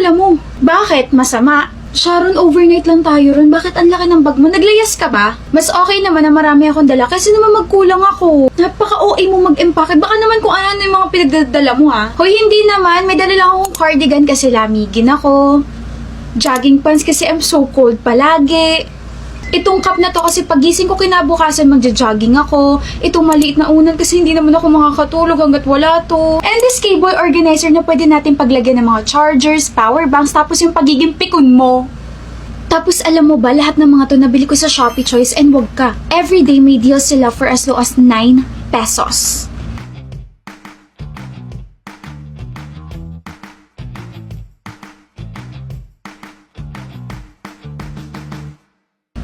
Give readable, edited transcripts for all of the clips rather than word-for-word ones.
dala mo? Bakit? Masama? Sharon, overnight lang tayo ron. Bakit ang laki ng bag mo? Naglayas ka ba? Mas okay naman na marami akong dala kasi naman magkulang ako. Napaka-OA mo mag-empake. Baka naman kung ano yung mga pinagdadala mo ha. Hoy, hindi naman. May dala lang akong cardigan kasi lamigin ako. Jogging pants kasi I'm so cold palagi. Itong cup na to kasi pagising ko kinabukasan magja-jogging ako. Itong maliit na unan kasi hindi naman ako makakatulog hanggat wala to. And this cable organizer na pwede natin paglagyan ng mga chargers, power banks, tapos yung pagiging pikon mo. Tapos alam mo ba, lahat ng mga to nabili ko sa Shopee Choice and wag ka. Everyday may deals sila for as low as 9 pesos.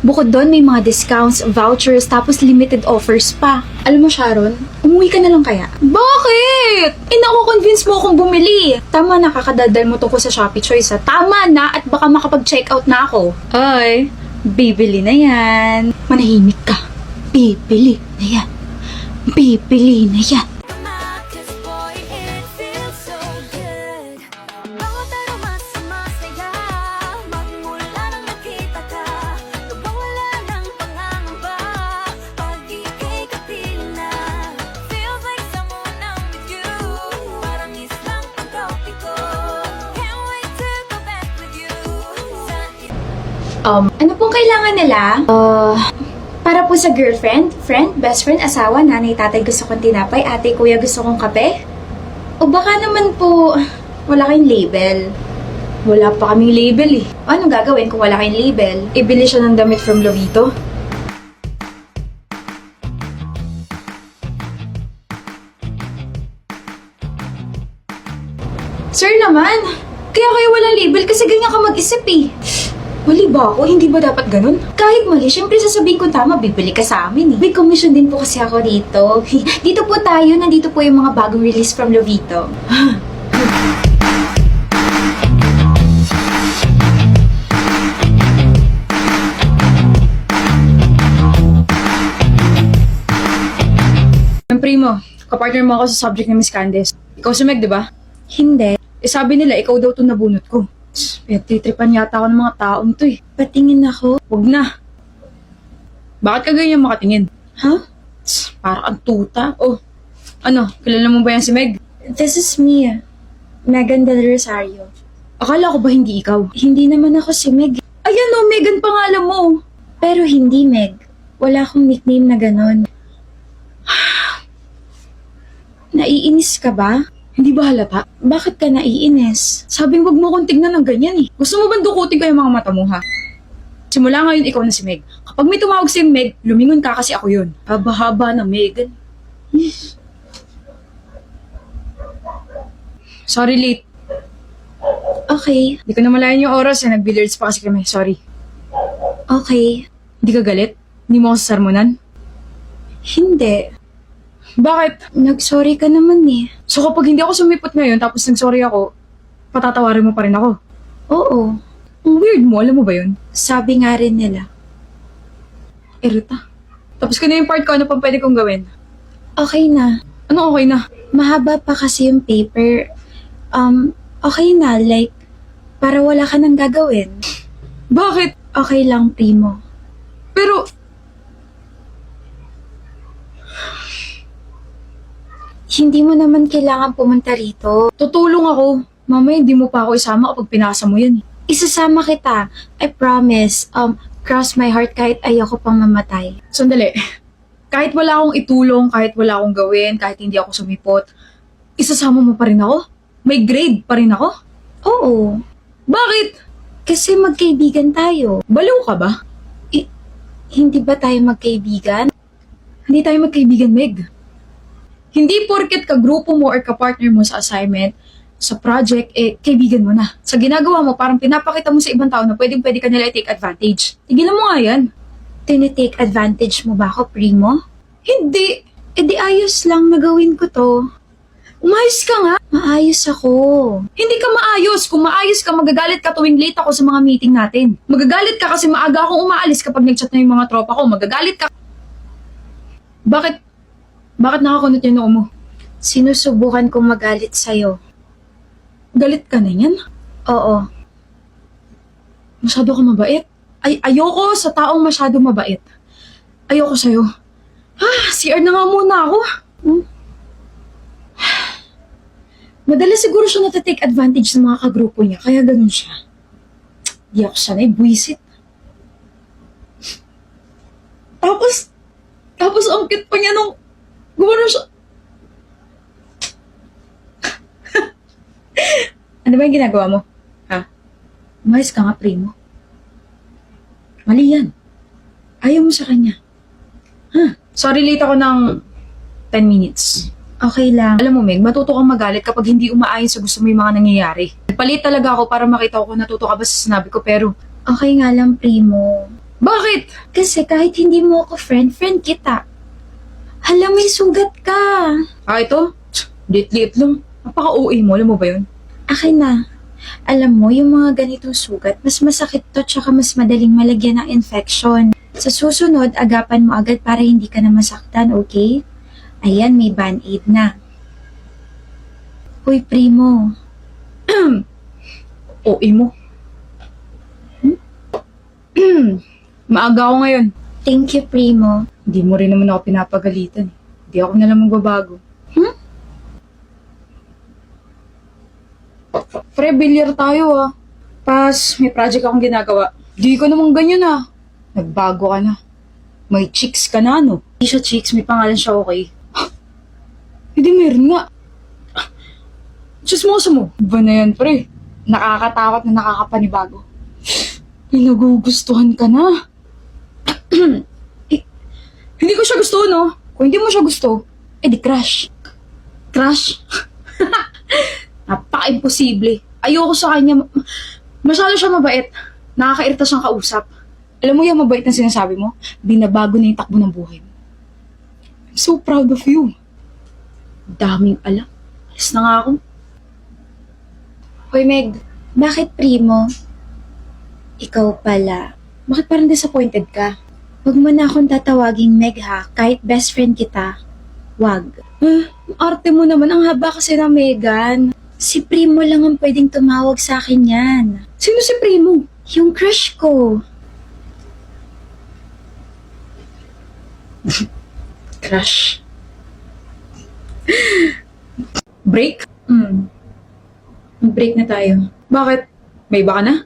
Bukod doon, may mga discounts, vouchers, tapos limited offers pa. Alam mo, Sharon, umuwi ka na lang kaya? Bakit? Naku-convince mo akong bumili. Tama na, kakadaldal mo tungkol sa Shopee Choice ha. Tama na at baka makapag-checkout na ako. Ay, bibili na yan. Manahimik ka. Bibili na yan. Bibili na yan. Ano pong kailangan nila? Para po sa girlfriend, friend, best friend, asawa, nanay, tatay gusto kong tinapay, ate, kuya gusto kong kape? O baka naman po, wala kayong label. Wala pa kaming label eh. Anong gagawin kung wala kayong label? Ibili siya ng damit from Lovito? Sir naman, kaya kayo walang label kasi ganyan ka mag-isip eh. Mali ba ako? Hindi ba dapat ganun? Kahit mali, syempre sasabihin ko tama, bibili ka sa amin eh. May commission din po kasi ako dito. Dito po tayo, nandito po yung mga bagong release from Lovito. Primo, kapartner mo ako sa subject ng Miss Candace. Ikaw si Meg, di ba? Hindi. Sabi nila, ikaw daw itong nabunot ko. Pinagtitripan yata ako ng mga taong to eh. Patingin ako? Huwag na. Bakit ka ganyan makatingin? Huh? Para kang tuta. Oh, ano, kilala mo ba yan si Meg? This is me, Megan Del Rosario. Akala ko ba hindi ikaw? Hindi naman ako si Meg. Ayan o, Megan pangalan mo. Pero hindi Meg. Wala akong nickname na ganon. Naiinis ka ba? Hindi ba halata? Bakit ka naiinis? Sabing wag mo kong tignan ng ganyan eh. Gusto mo ba dukutin ko yung mga mata mo ha? Simula ngayon ikaw na si Meg. Kapag may tumawag si Meg, lumingon ka kasi ako yun. Haba-haba na Megan. Sorry late. Okay. Hindi ko na malayan yung oras eh. Nag-billiards pa kasi kami. Sorry. Okay. Hindi ka galit? Hindi mo ako sasarmonan? Hindi. Bakit? Nag-sorry ka naman eh. So kapag hindi ako sumipot ngayon tapos nag-sorry ako, patatawarin mo pa rin ako? Oo. Ang weird mo, alam mo ba yun? Sabi nga rin nila. Irita. Tapos ko na yung part ko, ano pang pwede kong gawin? Okay na. Ano okay na? Mahaba pa kasi yung paper. Okay na, like, para wala ka nang gagawin. Bakit? Okay lang, Primo. Pero, hindi mo naman kailangan pumunta rito. Tutulong ako. Mamaya hindi mo pa ako isama kapag pinasa mo yan. Isasama kita. I promise. Cross my heart kahit ayoko pang mamatay. Sandali. Kahit wala akong itulong, kahit wala akong gawin, kahit hindi ako sumipot, isasama mo pa rin ako? May grade pa rin ako? Oo. Bakit? Kasi magkaibigan tayo. Baliw ka ba? Hindi ba tayo magkaibigan? Hindi tayo magkaibigan, Meg. Hindi porket ka-grupo mo or ka-partner mo sa assignment, sa project, kaibigan mo na. Sa ginagawa mo, parang pinapakita mo sa ibang tao na pwedeng-pwede ka nila i-take advantage. Tigilan mo nga yan. Tinitake advantage mo ba ako, Primo? Hindi. Di ayos lang na gawin ko to. Umayos ka nga. Maayos ako. Hindi ka maayos. Kung maayos ka, magagalit ka tuwing late ako sa mga meeting natin. Magagalit ka kasi maaga akong umaalis kapag nag-chat na yung mga tropa ko. Magagalit ka. Bakit nakakunot yung noo mo? Sinusubukan kong magalit sa'yo. Galit ka na yan? Oo. Masyado ka mabait. Ayoko sa taong masyado mabait. Ayoko sa'yo. CR na nga muna ako. Hmm? Madalas siguro siya natatake advantage ng mga kagrupo niya, kaya ganun siya. Di ako sanay, buwisit. Tapos ang cute pa niya nung gumano siya. Ano ba yung ginagawa mo? Umayos ka nga, primo. Mali yan. Ayaw mo sa kanya. Sorry, late ako ng 10 minutes. Okay lang. Alam mo, Meg, matuto kang magalit kapag hindi umaayon sa gusto mo yung mga nangyayari. Nagpalit talaga ako para makita ko kung natuto ka ba sa sinabi ko, pero Okay nga lang, Primo. bakit? Kasi kahit hindi mo ako friend kita. Hala, may sugat ka. Ito? Liit-liit lang. Napaka-OA mo, alam mo ba yun? Akin na. Alam mo, yung mga ganitong sugat, mas masakit to tsaka mas madaling malagyan ng infection. Sa susunod, agapan mo agad para hindi ka na masaktan, okay? Ayan, may band-aid na. Uy, Primo. OA mo. Maaga ako ngayon. Thank you, Primo. Hindi mo rin naman ako pinapagalitan. Hindi ako na lang magbabago. Pre, bilyar tayo Pas, may project akong ginagawa. Di ko naman ganyan Nagbago ka na. May chicks ka na, no? Hindi siya chicks, may pangalan siya, okay? Hindi, meron nga. Chismoso mo. Ba na yan, pre? Nakakatakot na nakakapanibago. Pinagugustuhan ka na. Hindi ko siya gusto, no? Kung hindi mo siya gusto, di crush. Crush? Napaka-imposible. Ayoko sa kanya. Masyado siya mabait. Nakakairita siyang kausap. Alam mo yung mabait na sinasabi mo? Binabago na yung takbo ng buhay mo. I'm so proud of you. Daming alam. Alis na nga ako. Hoy, Meg. Bakit, Primo? Ikaw pala. Bakit parang disappointed ka? Huwag mo na akong tatawaging Meg ha. Kahit best friend kita. Wag. Arte mo naman. Ang haba kasi ng Megan. Si Primo lang ang pwedeng tumawag sa akin yan. Sino si Primo? Yung crush ko. Crush. Break? Mag-break na tayo. Bakit? May iba ka na?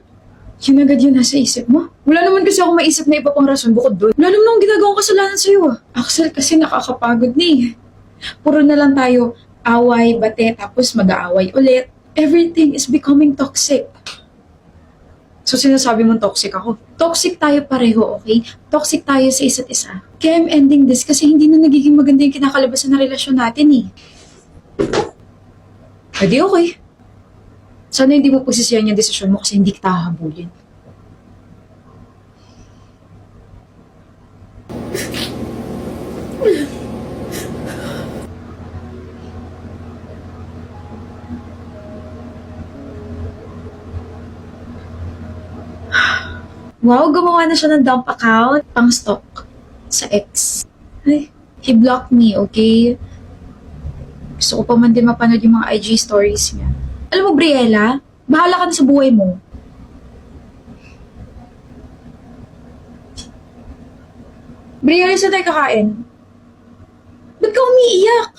Yun agad yun nasa isip mo? Wala naman kasi ako maisip na iba pang rason bukod doon. Wala naman akong ginagawang kasalanan sa'yo Axel, kasi nakakapagod na Puro na lang tayo away, bate, tapos mag-aaway ulit. Everything is becoming toxic. So sinasabi mong toxic ako? Toxic tayo pareho, okay? Toxic tayo sa isa't isa. Kaya I'm ending this kasi hindi na nagiging maganda yung kinakalabasan na relasyon natin Di okay. Sana hindi mo pagsisiyan yung desisyon mo kasi hindi kita hahabulin. Wow, gumawa na siya ng dump account. Pang stock. Sa ex. Ay, he blocked me, okay? Gusto ko pa man din mapanood yung mga IG stories niya. Alam mo, Briella, bahala ka na sa buhay mo. Briella, saan tayo kakain? Ba't ka umiiyak?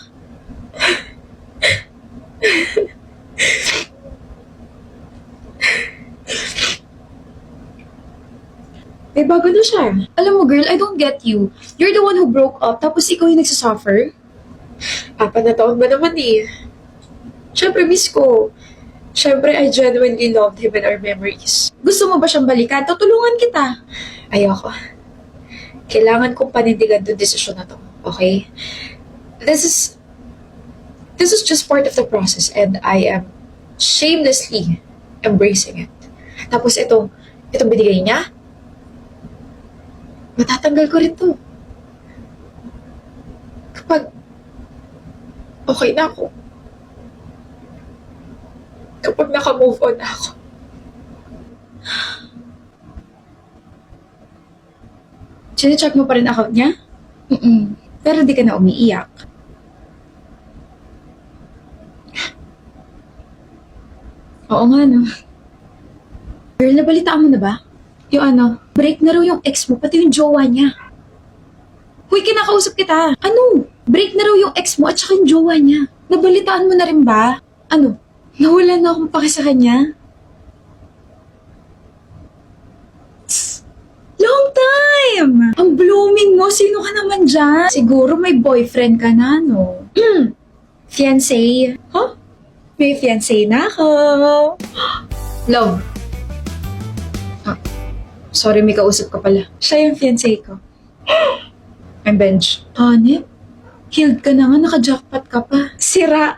Bago na siya. Alam mo, girl, I don't get you. You're the one who broke up, tapos ikaw yung nagsasuffer? 4 na taon ba naman Siyempre, miss ko. Siyempre, I genuinely loved him and our memories. Gusto mo ba siyang balikan? Tutulungan kita. Ayoko. Kailangan kong panindigan yung desisyon na to. Okay? This is just part of the process and I am shamelessly embracing it. Tapos itong binigay niya, matatanggal ko rin to. Kapag okay na ako. Kapag naka-move on na ako. Chine-check mo pa rin account niya? Pero di ka na umiiyak. Oo nga, no? Girl, nabalitaan mo na ba? Yung ano, break na raw yung ex mo, pati yung jowa niya. Huy, kinakausap kita. Ano? Break na raw yung ex mo at saka yung jowa niya. Nabalitaan mo na rin ba? Ano? Nawala na akong paki sa kanya? Long time! Ang blooming mo, sino ka naman dyan? Siguro may boyfriend ka na, no? Fiancé. Huh? May fiancé na ako. Love. Ah, sorry, may kausap ka pala. Siya yung fiancé ko. I'm Benj. Hanip? Healed ka na nga, naka-jackpot ka pa. Sira.